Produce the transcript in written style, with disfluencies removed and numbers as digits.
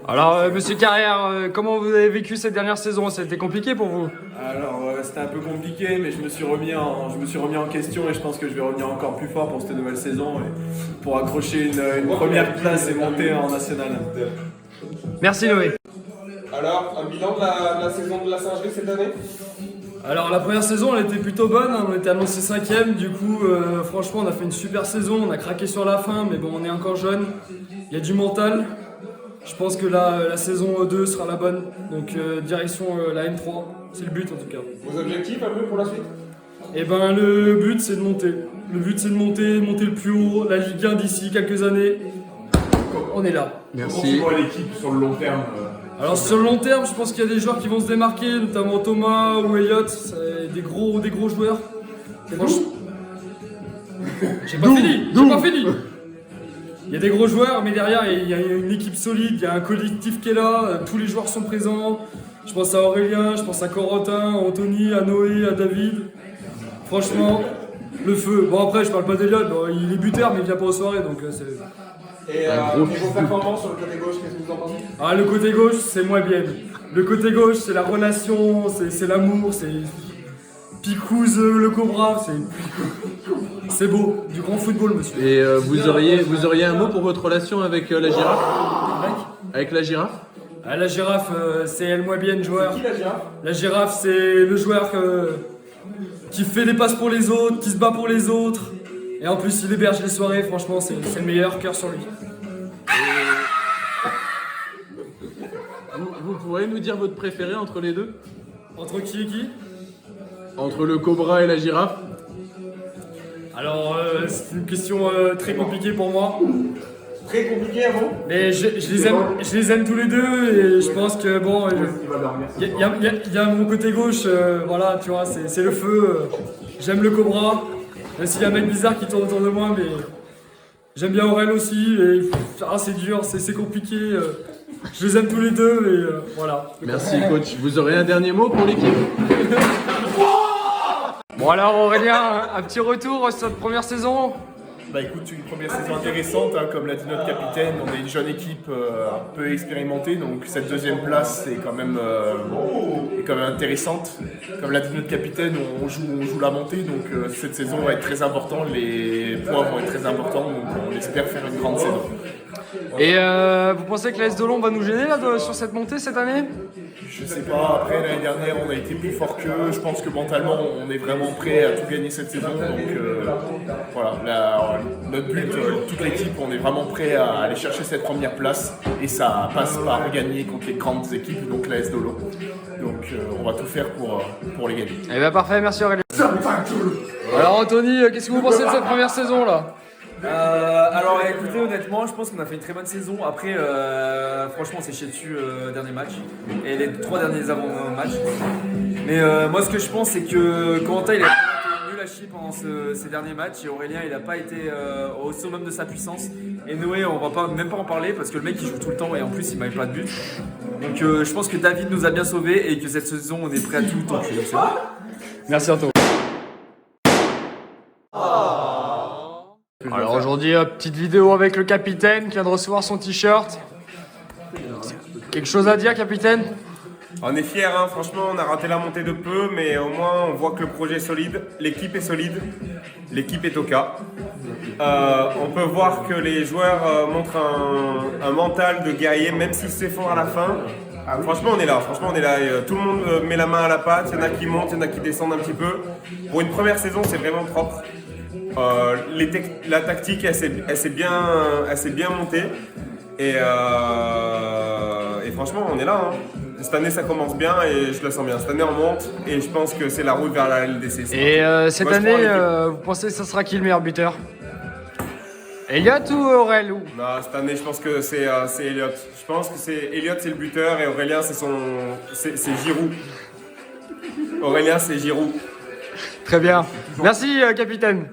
Alors, Monsieur Carrière, comment vous avez vécu cette dernière saison? Ça a été compliqué pour vous? Alors c'était un peu compliqué, mais je me suis remis en question et je pense que je vais revenir encore plus fort pour cette nouvelle saison et pour accrocher une première place et monter en national. Merci Noé. Alors, un bilan de la saison de la singerie cette année? Alors la première saison elle était plutôt bonne, hein, on était annoncé 5ème, du coup franchement on a fait une super saison, on a craqué sur la fin, mais bon on est encore jeune, il y a du mental. Je pense que la saison 2 sera la bonne, donc direction la M3, c'est le but en tout cas. Vos objectifs un peu pour la suite? Et ben le but c'est de monter, monter le plus haut, la Ligue 1 d'ici quelques années, on est là. Comment tu vois l'équipe sur le long terme? Alors sur le long terme, je pense qu'il y a des joueurs qui vont se démarquer, notamment Thomas ou Elliott, c'est des gros joueurs. Franchement, j'ai pas fini. Il y a des gros joueurs, mais derrière il y a une équipe solide, il y a un collectif qui est là, tous les joueurs sont présents. Je pense à Aurélien, je pense à Corotin, à Anthony, à Noé, à David. Franchement, le feu. Bon après je parle pas d'Elliott, bon, il est buteur mais il vient pas aux soirées donc c'est... Et vos performances sur le côté gauche, qu'est-ce que vous en pensez? Ah, le côté gauche, c'est moins bien. Le côté gauche, c'est la relation, c'est l'amour, c'est Picouz le Cobra, c'est beau, du grand football, monsieur. Et vous auriez un mot pour votre relation avec la girafe? Avec la girafe? Ah, la girafe, c'est elle moins bien, joueur. C'est qui la girafe? La girafe, c'est le joueur qui fait des passes pour les autres, qui se bat pour les autres. Et en plus, il héberge les soirées, franchement, c'est le meilleur, cœur sur lui. Vous pourriez nous dire votre préféré entre les deux? Entre qui et qui? Entre le cobra et la girafe? Alors, c'est une question très compliquée pour moi. Très compliqué à vous? Mais je les aime tous les deux et je pense que bon, il y a mon côté gauche, voilà, tu vois, c'est le feu. J'aime le Cobra, même s'il y a un mec bizarre qui tourne autour de moi, mais j'aime bien Aurel aussi. Et c'est dur, c'est compliqué. Je les aime tous les deux et voilà. Merci coach. Vous aurez un dernier mot pour l'équipe? Bon alors Aurélien, un petit retour sur cette première saison. Bah écoute, une première saison intéressante, hein, comme l'a dit notre capitaine, on est une jeune équipe un peu expérimentée, donc cette deuxième place est quand même intéressante. Comme l'a dit notre capitaine, on joue la montée, donc cette saison va être très importante, les points vont être très importants, donc on espère faire une grande saison. Et vous pensez que l'AS Dolon va nous gêner là, sur cette montée cette année? Je sais pas, après l'année dernière on a été plus fort qu'eux, je pense que mentalement on est vraiment prêt à tout gagner cette saison, donc voilà, notre but, toute l'équipe, on est vraiment prêt à aller chercher cette première place et ça passe par gagner contre les grandes équipes, donc l'AS Dolon. Donc on va tout faire pour les gagner. Eh bien parfait, merci Aurélien. Alors Anthony, qu'est-ce que vous pensez de cette première saison là? Alors écoutez, honnêtement, je pense qu'on a fait une très bonne saison. Après, franchement, on s'est chié dessus dernier match et les 3 derniers avant-matchs. Mais moi, ce que je pense, c'est que Corentin, il a été nul à chier pendant ces derniers matchs et Aurélien, il n'a pas été au summum de sa puissance. Et Noé, on va même pas en parler parce que le mec, il joue tout le temps et en plus, il ne met pas de but. Donc, je pense que David nous a bien sauvés et que cette saison, on est prêt à tout tenter. Merci Anto. Alors aujourd'hui, petite vidéo avec le capitaine qui vient de recevoir son t-shirt. Quelque chose à dire, capitaine? On est fiers, hein. Franchement, on a raté la montée de peu, mais au moins on voit que le projet est solide, l'équipe est solide, l'équipe est au cas. On peut voir que les joueurs montrent un mental de guerrier, même s'ils s'effondrent à la fin. Franchement, on est là. Tout le monde met la main à la pâte, il y en a qui montent, il y en a qui descendent un petit peu. Pour une première saison, c'est vraiment propre. La tactique, elle s'est bien montée. Et franchement, on est là. Hein. Cette année, ça commence bien et je le sens bien. Cette année, on monte et je pense que c'est la route vers la LDC. Et cette année, vous pensez que ça sera qui le meilleur buteur? Elliott ou Aurel? Non, cette année, je pense que c'est Elliott. Je pense que Elliott, c'est le buteur et Aurélien, c'est Giroud. Aurélien, c'est Giroud. Très bien. Merci, capitaine.